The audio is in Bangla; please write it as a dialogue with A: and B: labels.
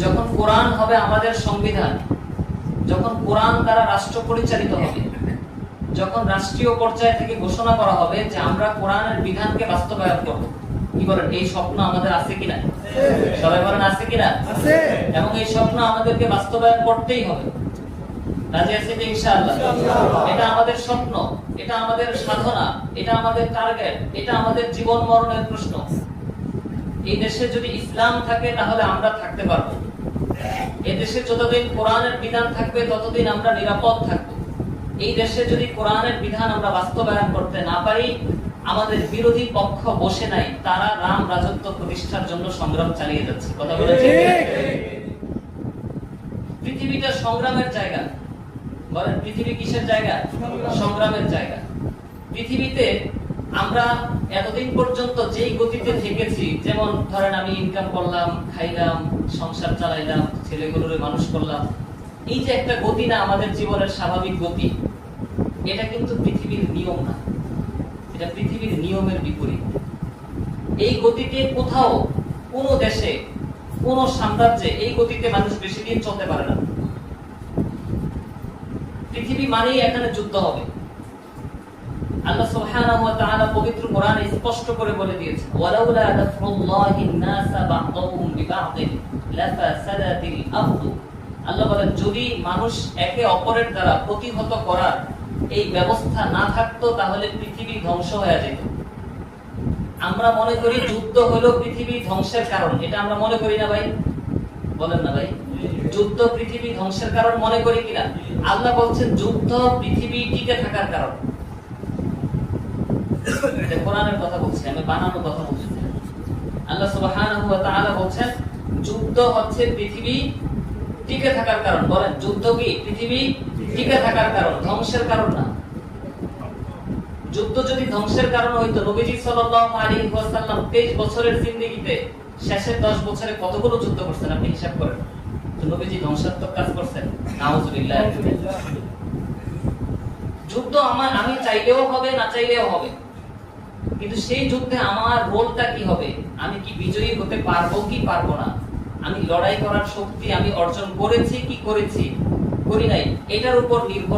A: যখন কোরআন হবে আমাদের সংবিধান, যখন কোরআন দ্বারা রাষ্ট্র পরিচালিত হবে, যখন রাষ্ট্রীয় পর্যায় থেকে ঘোষণা করা হবে যে আমরা কোরআনের বিধানকে বাস্তবায়ন করব, কি বলেন, এই স্বপ্ন আমাদের আছে কিনা? সবাই বলেন আছে কিনা? আছে। এবং এই স্বপ্ন আমাদেরকে বাস্তবায়ন করতেই হবে। রাজি আছেন ইনশাআল্লাহ? এটা আমাদের স্বপ্ন, এটা আমাদের সাধনা, এটা আমাদের টার্গেট, এটা আমাদের জীবন মরণের প্রশ্ন। এই দেশে যদি ইসলাম থাকে তাহলে আমরা থাকতে পারবো। এই দেশে যতদিন কোরআনের বিধান থাকবে ততদিন আমরা নিরাপদ থাকবো। এই দেশে যদি কোরআনের বিধান আমরা বাস্তবায়ন করতে না পারি, আমাদের বিরোধী পক্ষ বসে নাই, তারা রাম রাজত্ব প্রতিষ্ঠার জন্য সংগ্রাম চালিয়ে যাচ্ছে। কথা বলেছে? পৃথিবীটা সংগ্রামের জায়গা। বলেন, পৃথিবী কিসের জায়গা? সংগ্রামের জায়গা। পৃথিবীতে আমরা এতদিন পর্যন্ত যেই গতিতে থেকেছি, যেমন ধরেন আমি ইনকাম করলাম, খাইলাম, সংসার চালাইলাম, ছেলেগুলোর মানুষ করলাম, এই যে একটা গতি না আমাদের জীবনের স্বাভাবিক গতি, এটা কিন্তু পৃথিবীর নিয়ম না, এটা পৃথিবীর নিয়মের বিপরীত। এই গতিতে কোথাও কোনো দেশে, কোন সাম্রাজ্যে এই গতিতে মানুষ বেশি দিন চলতে পারে না। পৃথিবী মানেই এখানে যুদ্ধ হবে। আল্লাহ সুবহানাহু ওয়া তাআলা পবিত্র কোরআনে স্পষ্ট করে বলে দিয়েছেন, ওয়ালাউলা দাফুল্লাহিন নাসা বা'দাহুম বিবা'দিন লাফাসাদাতিল আরদু। আল্লাহ বলেন, যদি মানুষ একে অপরের দ্বারা প্রতিহত করার এই ব্যবস্থা না থাকতো তাহলে পৃথিবী ধ্বংস হয়ে যেত। আমরা মনে করি যুদ্ধ হলো পৃথিবী ধ্বংসের কারণ, এটা আমরা মনে করি না ভাই? বলেন না ভাই? যুদ্ধ পৃথিবী ধ্বংসের কারণ মনে করি কিনা? আল্লাহ বলছেন যুদ্ধ পৃথিবী টিকে থাকার কারণ। এটা কোরআনের কথা বলছি, আমি বানানো কথা বলছি। আল্লাহ সুবহানাহু ওয়া তাআলা বলছেন যুদ্ধ হচ্ছে পৃথিবী টিকে থাকার কারণ। বলেন, যুদ্ধ কি পৃথিবী টিকে থাকার কারণ, ধ্বংসের কারণ না। যুদ্ধ যদি ধ্বংসের কারণ হইতো, নবীজি সাল্লাল্লাহু আলাইহি ওয়াসাল্লাম 23 বছরের জিন্দেগিতে শেষের 10 বছরে কতগুলো যুদ্ধ করছেন আপনি হিসাব করেন তো? নবীজি ধ্বংসাত্মক কাজ করছেন? নাউযুবিল্লাহ। যুদ্ধ আমি চাইলেও হবে, না চাইলেও হবে, কিন্তু সেই যুদ্ধে আমার রোলটা কি হবে? আমি কি বিজয়ী হতে পারবো কি পারবো না? আমি লড়াই করার শক্তি আমি অর্জন করেছি কি করেছি করি নাই, এটার উপর নির্ভর